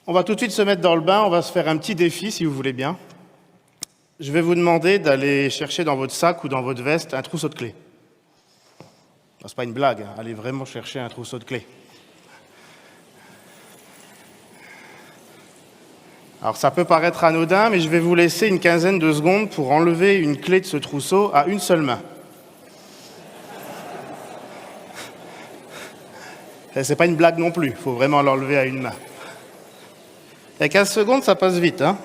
On va tout de suite se mettre dans le bain, on va se faire un petit défi si vous voulez bien. Je vais vous demander d'aller chercher dans votre sac ou dans votre veste un trousseau de clés. C'est pas une blague, hein. Allez vraiment chercher un trousseau de clés. Alors ça peut paraître anodin, mais je vais vous laisser une quinzaine de secondes pour enlever une clé de ce trousseau à une seule main. C'est pas une blague non plus, il faut vraiment l'enlever à une main. Et 15 secondes, ça passe vite, hein.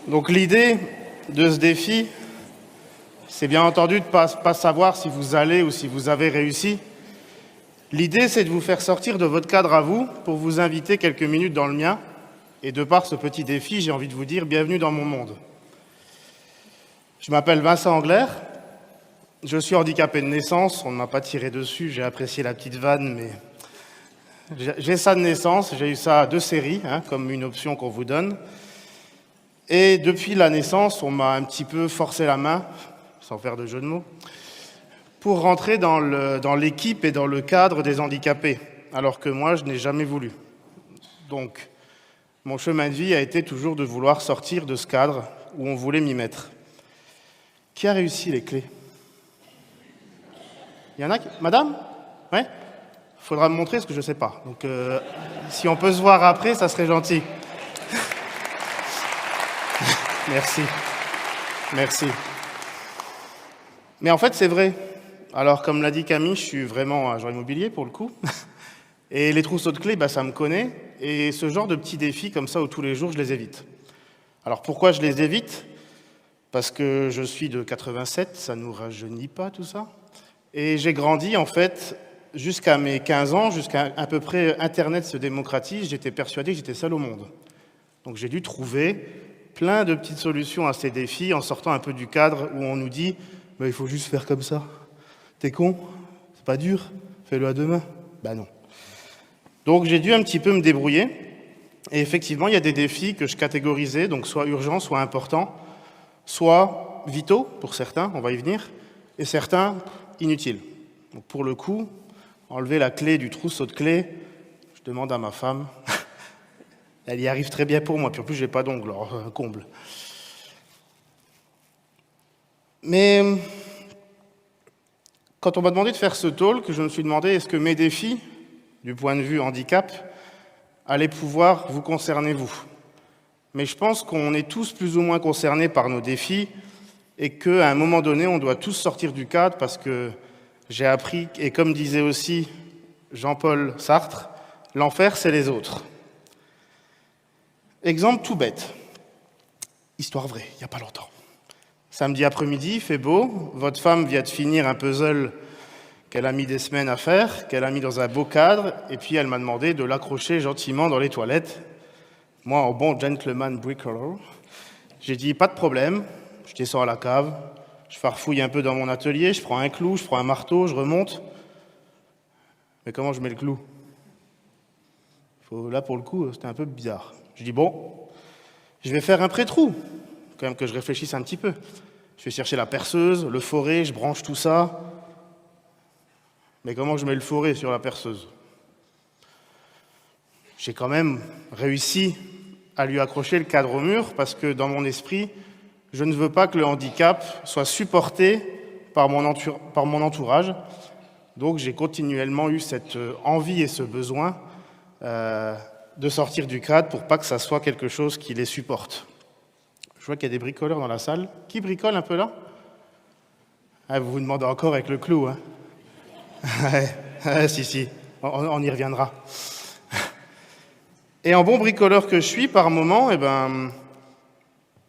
Donc l'idée de ce défi, c'est bien entendu de ne pas savoir si vous allez ou si vous avez réussi. L'idée, c'est de vous faire sortir de votre cadre à vous pour vous inviter quelques minutes dans le mien. Et de par ce petit défi, j'ai envie de vous dire bienvenue dans mon monde. Je m'appelle Vincent Angler. Je suis handicapé de naissance. On ne m'a pas tiré dessus. J'ai apprécié la petite vanne, mais j'ai ça de naissance. J'ai eu ça de série, hein, comme une option qu'on vous donne. Et depuis la naissance, on m'a un petit peu forcé la main, sans faire de jeu de mots, pour rentrer dans l'équipe et dans le cadre des handicapés, alors que moi, je n'ai jamais voulu. Donc, mon chemin de vie a été toujours de vouloir sortir de ce cadre où on voulait m'y mettre. Qui a réussi les clés? Il y en a qui... Madame? Ouais? Il faudra me montrer ce que je ne sais pas. Donc, si on peut se voir après, ça serait gentil. Merci. Merci. Mais en fait, c'est vrai. Alors, comme l'a dit Camille, je suis vraiment agent immobilier pour le coup. Et les trousseaux de clés, ça me connaît. Et ce genre de petits défis comme ça, où tous les jours, je les évite. Alors, pourquoi je les évite? Parce que je suis de 87, ça ne nous rajeunit pas tout ça. Et j'ai grandi, en fait, jusqu'à mes 15 ans, jusqu'à à peu près Internet se démocratise, j'étais persuadé que j'étais seul au monde. Donc j'ai dû trouver plein de petites solutions à ces défis en sortant un peu du cadre où on nous dit « il faut juste faire comme ça. T'es con? C'est pas dur? Fais-le à deux mains. » Non. Donc j'ai dû un petit peu me débrouiller. Et effectivement, il y a des défis que je catégorisais, donc soit urgents, soit importants, soit vitaux pour certains, on va y venir, et certains inutiles. Donc pour le coup, enlever la clé du trousseau de clés, je demande à ma femme... Elle y arrive très bien pour moi, puis en plus, je n'ai pas d'ongles, alors comble. Mais quand on m'a demandé de faire ce talk, je me suis demandé est-ce que mes défis, du point de vue handicap, allaient pouvoir vous concerner, vous. Mais je pense qu'on est tous plus ou moins concernés par nos défis et qu'à un moment donné, on doit tous sortir du cadre parce que j'ai appris, et comme disait aussi Jean-Paul Sartre, l'enfer, c'est les autres. Exemple tout bête, histoire vraie, il n'y a pas longtemps. Samedi après-midi, il fait beau, votre femme vient de finir un puzzle qu'elle a mis des semaines à faire, qu'elle a mis dans un beau cadre, et puis elle m'a demandé de l'accrocher gentiment dans les toilettes. Moi, en bon gentleman bricklayer, j'ai dit pas de problème, je descends à la cave, je farfouille un peu dans mon atelier, je prends un clou, je prends un marteau, je remonte. Mais comment je mets le clou? Là, pour le coup, c'était un peu bizarre. Je dis, bon, je vais faire un pré-trou, quand même que je réfléchisse un petit peu. Je vais chercher la perceuse, le forêt, je branche tout ça. Mais comment je mets le forêt sur la perceuse? J'ai quand même réussi à lui accrocher le cadre au mur, parce que dans mon esprit, je ne veux pas que le handicap soit supporté par mon entourage. Donc j'ai continuellement eu cette envie et ce besoin de sortir du cadre pour pas que ça soit quelque chose qui les supporte. Je vois qu'il y a des bricoleurs dans la salle. Qui bricole un peu là? Vous vous demandez encore avec le clou, hein? Si, on y reviendra. Et en bon bricoleur que je suis, par moment,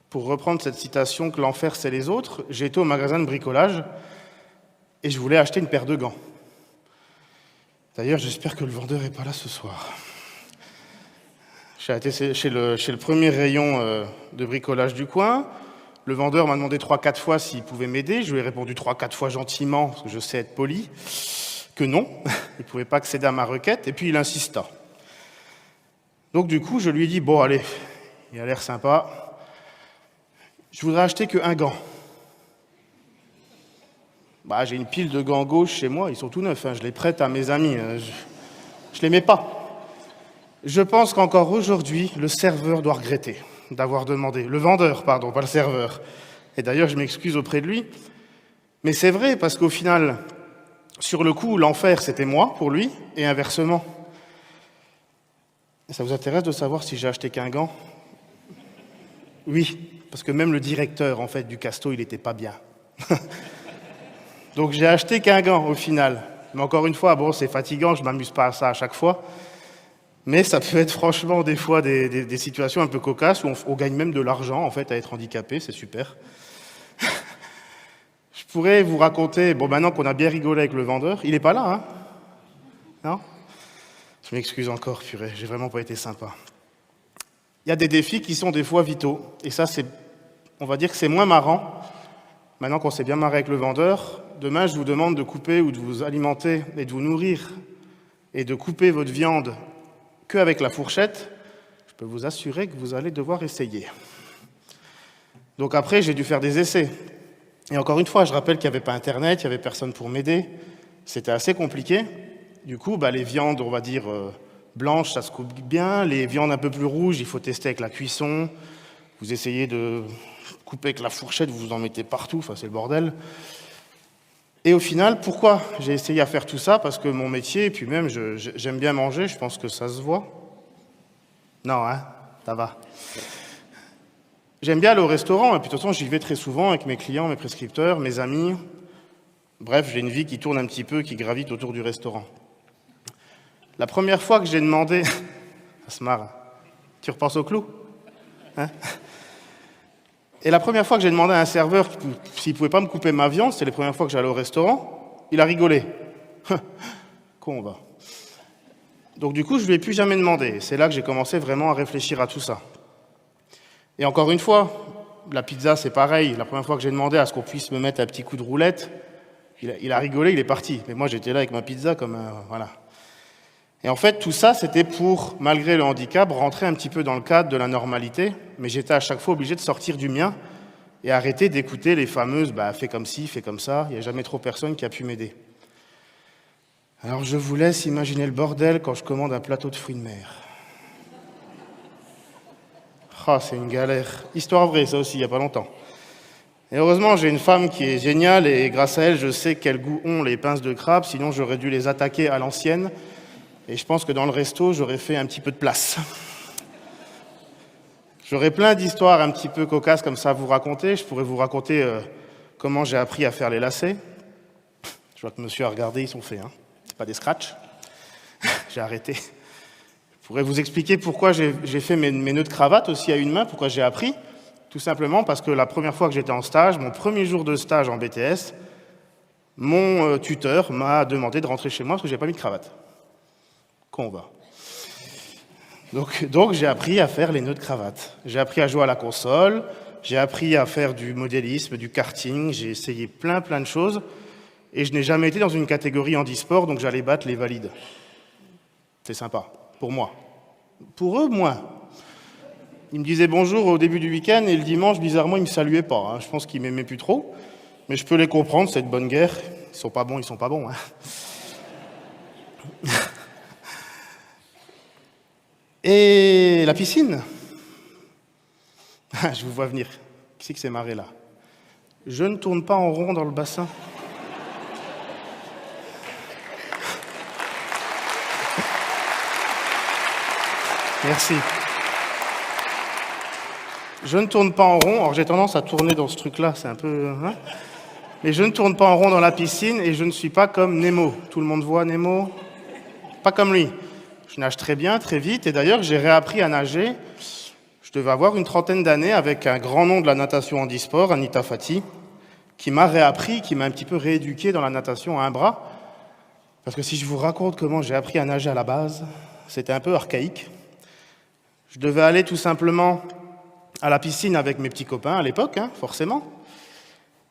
pour reprendre cette citation que l'enfer c'est les autres, j'ai été au magasin de bricolage et je voulais acheter une paire de gants. D'ailleurs, j'espère que le vendeur n'est pas là ce soir. J'ai été chez le premier rayon de bricolage du coin. Le vendeur m'a demandé 3-4 fois s'il pouvait m'aider. Je lui ai répondu 3-4 fois gentiment, parce que je sais être poli, que non, il ne pouvait pas accéder à ma requête. Et puis il insista. Donc du coup, je lui ai dit, bon allez, il a l'air sympa. Je voudrais acheter qu'un gant. J'ai une pile de gants gauche chez moi, ils sont tout neufs, je les prête à mes amis. Je ne l'aimais pas. Je pense qu'encore aujourd'hui, le serveur doit regretter d'avoir demandé. Le vendeur, pardon, pas le serveur. Et d'ailleurs, je m'excuse auprès de lui. Mais c'est vrai, parce qu'au final, sur le coup, l'enfer, c'était moi, pour lui, et inversement. Ça vous intéresse de savoir si j'ai acheté qu'un gant? Oui, parce que même le directeur, en fait, du Casto, il n'était pas bien. Donc j'ai acheté qu'un gant, au final. Mais encore une fois, bon, c'est fatigant, je ne m'amuse pas à ça à chaque fois. Mais ça peut être franchement des fois des situations un peu cocasses où on gagne même de l'argent, en fait, à être handicapé, c'est super. Je pourrais vous raconter, bon, maintenant qu'on a bien rigolé avec le vendeur, il n'est pas là, hein? Non? Je m'excuse encore, purée, j'ai vraiment pas été sympa. Il y a des défis qui sont des fois vitaux, et ça, on va dire que c'est moins marrant. Maintenant qu'on s'est bien marré avec le vendeur, demain, je vous demande de couper ou de vous alimenter et de vous nourrir et de couper votre viande qu'avec la fourchette, je peux vous assurer que vous allez devoir essayer. Donc après, j'ai dû faire des essais. Et encore une fois, je rappelle qu'il n'y avait pas Internet, il n'y avait personne pour m'aider. C'était assez compliqué. Du coup, les viandes, on va dire, blanches, ça se coupe bien. Les viandes un peu plus rouges, il faut tester avec la cuisson. Vous essayez de couper avec la fourchette, vous en mettez partout, enfin c'est le bordel. Et au final, pourquoi j'ai essayé à faire tout ça? Parce que mon métier, et puis même, j'aime bien manger, je pense que ça se voit. Non, hein, ça va. J'aime bien aller au restaurant, et puis de toute façon, j'y vais très souvent avec mes clients, mes prescripteurs, mes amis. Bref, j'ai une vie qui tourne un petit peu, qui gravite autour du restaurant. La première fois que j'ai demandé... Ça se marre. Tu repenses au clou? Hein? Et la première fois que j'ai demandé à un serveur s'il ne pouvait pas me couper ma viande, c'était la première fois que j'allais au restaurant, il a rigolé. Con, va. Donc du coup, je ne lui ai plus jamais demandé. C'est là que j'ai commencé vraiment à réfléchir à tout ça. Et encore une fois, la pizza, c'est pareil. La première fois que j'ai demandé à ce qu'on puisse me mettre un petit coup de roulette, il a rigolé, il est parti. Mais moi, j'étais là avec ma pizza comme voilà. Et en fait, tout ça, c'était pour, malgré le handicap, rentrer un petit peu dans le cadre de la normalité. Mais j'étais à chaque fois obligé de sortir du mien et arrêter d'écouter les fameuses « fais comme ci, fais comme ça ». Il n'y a jamais trop personne qui a pu m'aider. Alors, je vous laisse imaginer le bordel quand je commande un plateau de fruits de mer. Ah, c'est une galère. Histoire vraie, ça aussi, il n'y a pas longtemps. Et heureusement, j'ai une femme qui est géniale et grâce à elle, je sais quel goût ont les pinces de crabe, sinon j'aurais dû les attaquer à l'ancienne. Et je pense que dans le resto, j'aurais fait un petit peu de place. J'aurais plein d'histoires un petit peu cocasses comme ça à vous raconter. Je pourrais vous raconter comment j'ai appris à faire les lacets. Je vois que monsieur a regardé, ils sont faits. Hein. C'est pas des scratchs. J'ai arrêté. Je pourrais vous expliquer pourquoi j'ai fait mes nœuds de cravate aussi à une main, pourquoi j'ai appris. Tout simplement parce que la première fois que j'étais en stage, mon premier jour de stage en BTS, mon tuteur m'a demandé de rentrer chez moi parce que je n'avais pas mis de cravate. Qu'on va. Donc j'ai appris à faire les nœuds de cravate. J'ai appris à jouer à la console, j'ai appris à faire du modélisme, du karting, j'ai essayé plein de choses et je n'ai jamais été dans une catégorie handisport, donc j'allais battre les valides. C'est sympa, pour moi. Pour eux, moins. Ils me disaient bonjour au début du week-end et le dimanche, bizarrement, ils ne me saluaient pas. Hein. Je pense qu'ils ne m'aimaient plus trop, mais je peux les comprendre, c'est de bonne guerre. Ils sont pas bons, ils sont pas bons. Hein. Et la piscine. Je vous vois venir. Qui c'est que s'est marré là? Je ne tourne pas en rond dans le bassin. Merci. Je ne tourne pas en rond. Alors j'ai tendance à tourner dans ce truc-là, c'est un peu... Hein, mais je ne tourne pas en rond dans la piscine et je ne suis pas comme Nemo. Tout le monde voit Nemo? Pas comme lui. Je nage très bien, très vite, et d'ailleurs j'ai réappris à nager. Je devais avoir une 30aine d'années avec un grand nom de la natation handisport, Anita Fati, qui m'a réappris, qui m'a un petit peu rééduqué dans la natation à un bras. Parce que si je vous raconte comment j'ai appris à nager à la base, c'était un peu archaïque. Je devais aller tout simplement à la piscine avec mes petits copains à l'époque, hein, forcément.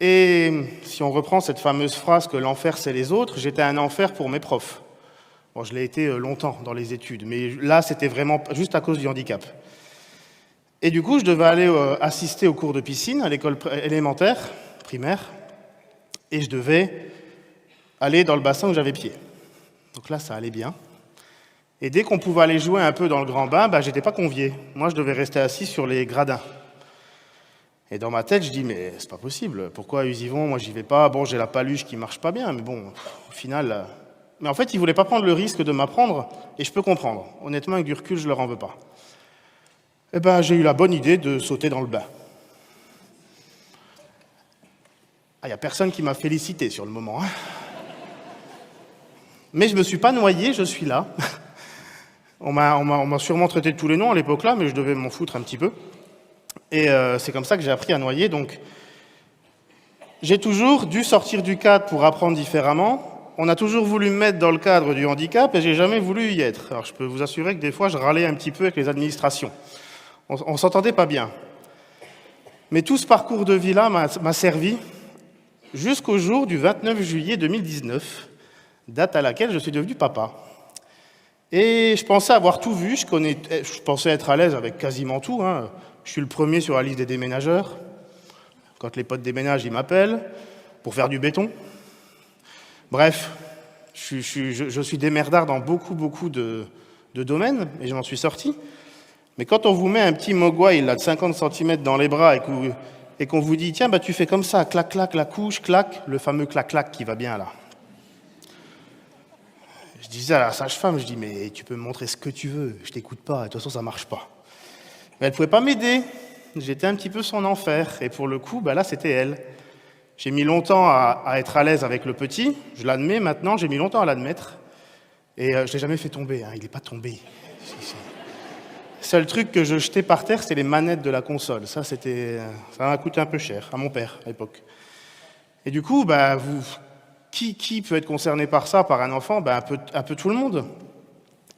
Et si on reprend cette fameuse phrase que l'enfer c'est les autres, j'étais un enfer pour mes profs. Bon, je l'ai été longtemps dans les études, mais là, c'était vraiment juste à cause du handicap. Et du coup, je devais aller assister aux cours de piscine à l'école élémentaire, primaire, et je devais aller dans le bassin où j'avais pied. Donc là, ça allait bien. Et dès qu'on pouvait aller jouer un peu dans le grand bain, j'étais pas convié. Moi, je devais rester assis sur les gradins. Et dans ma tête, je dis, mais c'est pas possible. Pourquoi ils y vont? Moi, j'y vais pas. Bon, j'ai la paluche qui marche pas bien, mais bon, au final... Mais en fait, ils voulaient pas prendre le risque de m'apprendre, et je peux comprendre. Honnêtement, avec du recul, je leur en veux pas. J'ai eu la bonne idée de sauter dans le bain. Il n'y a personne qui m'a félicité sur le moment. Mais je me suis pas noyé, je suis là. On m'a sûrement traité de tous les noms à l'époque-là, mais je devais m'en foutre un petit peu. Et c'est comme ça que j'ai appris à noyer. Donc, j'ai toujours dû sortir du cadre pour apprendre différemment. On a toujours voulu me mettre dans le cadre du handicap et j'ai jamais voulu y être. Alors, je peux vous assurer que des fois, je râlais un petit peu avec les administrations. On s'entendait pas bien. Mais tout ce parcours de vie-là m'a servi jusqu'au jour du 29 juillet 2019, date à laquelle je suis devenu papa. Et je pensais avoir tout vu, je pensais être à l'aise avec quasiment tout. Je suis le premier sur la liste des déménageurs. Quand les potes déménagent, ils m'appellent pour faire du béton. Bref, je suis démerdard dans beaucoup de domaines, et je m'en suis sorti. Mais quand on vous met un petit mogwai là, de 50 cm dans les bras et qu'on vous dit, tiens, tu fais comme ça, clac, clac, la couche, clac, le fameux clac-clac qui va bien là. Je disais à la sage-femme, je dis, mais tu peux me montrer ce que tu veux, je t'écoute pas, de toute façon ça marche pas. Mais elle pouvait pas m'aider, j'étais un petit peu son enfer, et pour le coup, là c'était elle. J'ai mis longtemps à être à l'aise avec le petit, je l'admets maintenant, j'ai mis longtemps à l'admettre, et je l'ai jamais fait tomber, il n'est pas tombé. Le seul truc que je jetais par terre, c'est les manettes de la console. Ça m'a coûté un peu cher, à mon père, à l'époque. Et du coup, qui peut être concerné par ça, par un enfant? Un peu tout le monde.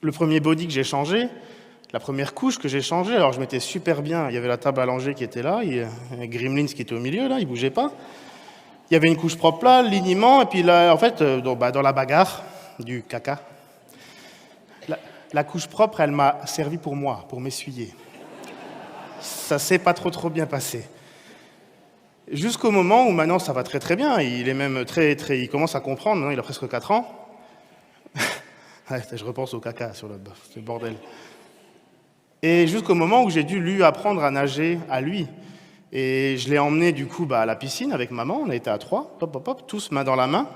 Le premier body que j'ai changé, la première couche que j'ai changée, alors je m'étais super bien, il y avait la table allongée qui était là, il y avait Gremlins qui était au milieu, là, il bougeait pas. Il y avait une couche propre là, l'alignement, et puis là, en fait, dans la bagarre du caca, la couche propre, elle m'a servi pour moi, pour m'essuyer. Ça s'est pas trop bien passé. Jusqu'au moment où maintenant ça va très bien, il est même il commence à comprendre, maintenant il a presque 4 ans. Je repense au caca sur le bordel. Et jusqu'au moment où j'ai dû lui apprendre à nager à lui. Et je l'ai emmené du coup à la piscine avec maman, on a été à 3, tous main dans la main.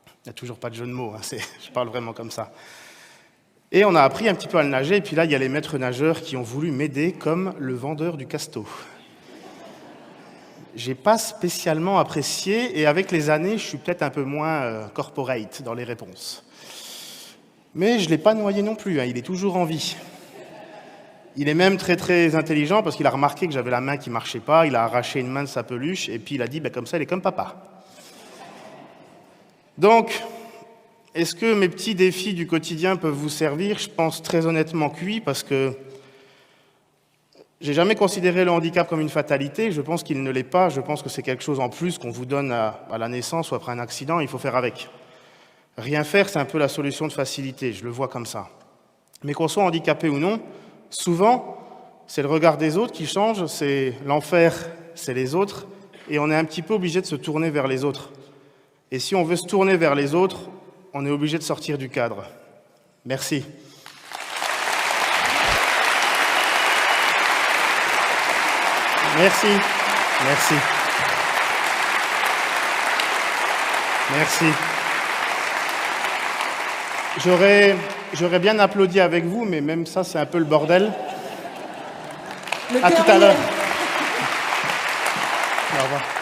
Il n'y a toujours pas de jeu de mots, je parle vraiment comme ça. Et on a appris un petit peu à le nager, et puis là, il y a les maîtres nageurs qui ont voulu m'aider comme le vendeur du casto. J'ai pas spécialement apprécié, et avec les années, je suis peut-être un peu moins corporate dans les réponses. Mais je ne l'ai pas noyé non plus, il est toujours en vie. Il est même très intelligent, parce qu'il a remarqué que j'avais la main qui marchait pas, il a arraché une main de sa peluche, et puis il a dit, comme ça, il est comme papa. Donc, est-ce que mes petits défis du quotidien peuvent vous servir? Je pense très honnêtement que oui, parce que j'ai jamais considéré le handicap comme une fatalité. Je pense qu'il ne l'est pas. Je pense que c'est quelque chose en plus qu'on vous donne à la naissance ou après un accident, il faut faire avec. Rien faire, c'est un peu la solution de facilité, je le vois comme ça. Mais qu'on soit handicapé ou non, souvent, c'est le regard des autres qui change, c'est l'enfer, c'est les autres, et on est un petit peu obligé de se tourner vers les autres. Et si on veut se tourner vers les autres, on est obligé de sortir du cadre. Merci. Merci. J'aurais bien applaudi avec vous, mais même ça, c'est un peu le bordel. À tout à l'heure. Au revoir.